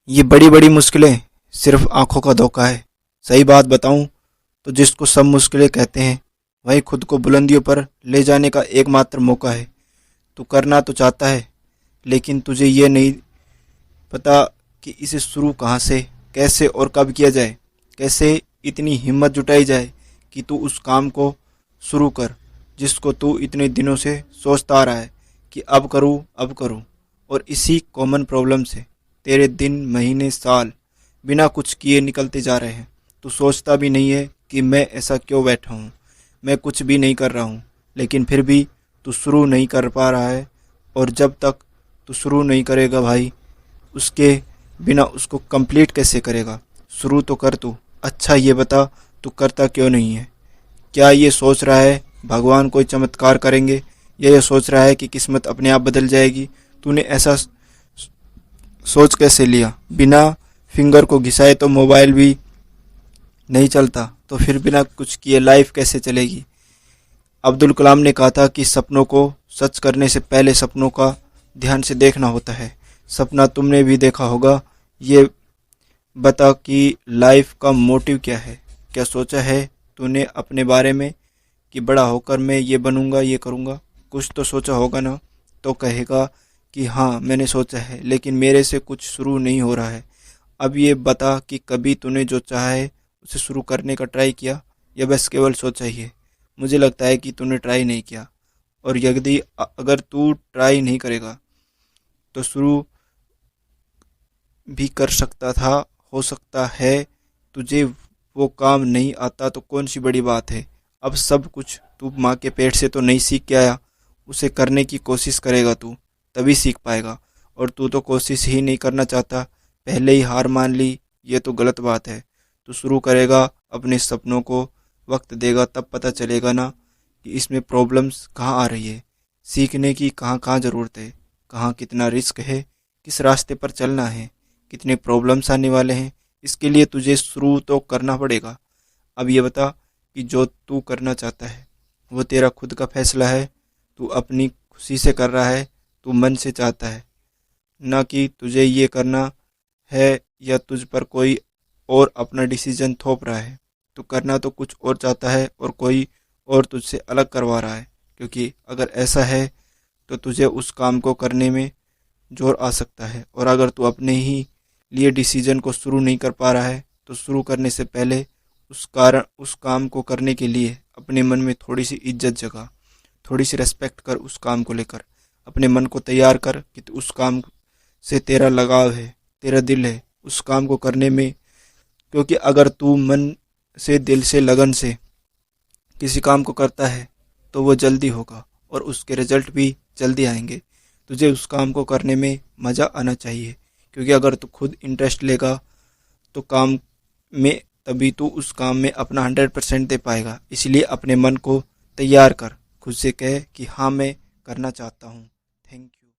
ये बड़ी बड़ी मुश्किलें सिर्फ आंखों का धोखा है। सही बात बताऊं तो जिसको सब मुश्किलें कहते हैं वही खुद को बुलंदियों पर ले जाने का एकमात्र मौका है। तू करना तो चाहता है, लेकिन तुझे ये नहीं पता कि इसे शुरू कहाँ से, कैसे और कब किया जाए। कैसे इतनी हिम्मत जुटाई जाए कि तू उस काम को शुरू कर जिसको तू इतने दिनों से सोचता आ रहा है कि अब करूं। और इसी कॉमन प्रॉब्लम से तेरे दिन, महीने, साल बिना कुछ किए निकलते जा रहे हैं। तू सोचता भी नहीं है कि मैं ऐसा क्यों बैठा हूँ, मैं कुछ भी नहीं कर रहा हूँ, लेकिन फिर भी तू शुरू नहीं कर पा रहा है। और जब तक तू शुरू नहीं करेगा भाई, उसके बिना उसको कंप्लीट कैसे करेगा। शुरू तो कर तू। अच्छा ये बता, तू करता क्यों नहीं है? क्या ये सोच रहा है भगवान कोई चमत्कार करेंगे, या ये सोच रहा है कि किस्मत अपने आप बदल जाएगी? तूने ऐसा सोच कैसे लिया? बिना फिंगर को घिसाए तो मोबाइल भी नहीं चलता, तो फिर बिना कुछ किए लाइफ कैसे चलेगी? अब्दुल कलाम ने कहा था कि सपनों को सच करने से पहले सपनों का ध्यान से देखना होता है। सपना तुमने भी देखा होगा। ये बता कि लाइफ का मोटिव क्या है? क्या सोचा है तूने अपने बारे में कि बड़ा होकर मैं ये बनूंगा, ये करूंगा? कुछ तो सोचा होगा ना? तो कहेगा कि हाँ मैंने सोचा है, लेकिन मेरे से कुछ शुरू नहीं हो रहा है। अब ये बता कि कभी तूने जो चाहा है उसे शुरू करने का ट्राई किया, या बस केवल सोचा ही है? मुझे लगता है कि तूने ट्राई नहीं किया। और यदि अगर तू ट्राई नहीं करेगा तो शुरू भी कर सकता था। हो सकता है तुझे वो काम नहीं आता तो कौन सी बड़ी बात है। अब सब कुछ तू माँ के पेट से तो नहीं सीख के आया, उसे करने की कोशिश करेगा तू, तभी सीख पाएगा। और तू तो कोशिश ही नहीं करना चाहता, पहले ही हार मान ली। ये तो गलत बात है। तू शुरू करेगा, अपने सपनों को वक्त देगा, तब पता चलेगा ना कि इसमें प्रॉब्लम्स कहाँ आ रही है, सीखने की कहाँ कहाँ ज़रूरत है, कहाँ कितना रिस्क है, किस रास्ते पर चलना है, कितने प्रॉब्लम्स आने वाले हैं। इसके लिए तुझे शुरू तो करना पड़ेगा। अब ये बता कि जो तू करना चाहता है वो तेरा खुद का फैसला है, तू अपनी खुशी से कर रहा है, तू मन से चाहता है, ना कि तुझे ये करना है या तुझ पर कोई और अपना डिसीजन थोप रहा है। तू करना तो कुछ और चाहता है और कोई और तुझसे अलग करवा रहा है। क्योंकि अगर ऐसा है तो तुझे उस काम को करने में जोर आ सकता है। और अगर तू अपने ही लिए डिसीजन को शुरू नहीं कर पा रहा है तो शुरू करने से पहले उस काम को करने के लिए अपने मन में थोड़ी सी इज्जत जगा, थोड़ी सी रेस्पेक्ट कर उस काम को लेकर। अपने मन को तैयार कर कि उस काम से तेरा लगाव है, तेरा दिल है उस काम को करने में। क्योंकि अगर तू मन से, दिल से, लगन से किसी काम को करता है तो वो जल्दी होगा और उसके रिजल्ट भी जल्दी आएंगे। तुझे उस काम को करने में मज़ा आना चाहिए, क्योंकि अगर तू खुद इंटरेस्ट लेगा तो काम में, तभी तू उस काम में अपना 100% दे पाएगा। इसलिए अपने मन को तैयार कर, खुद से कह कि हाँ मैं करना चाहता हूँ। Thank you.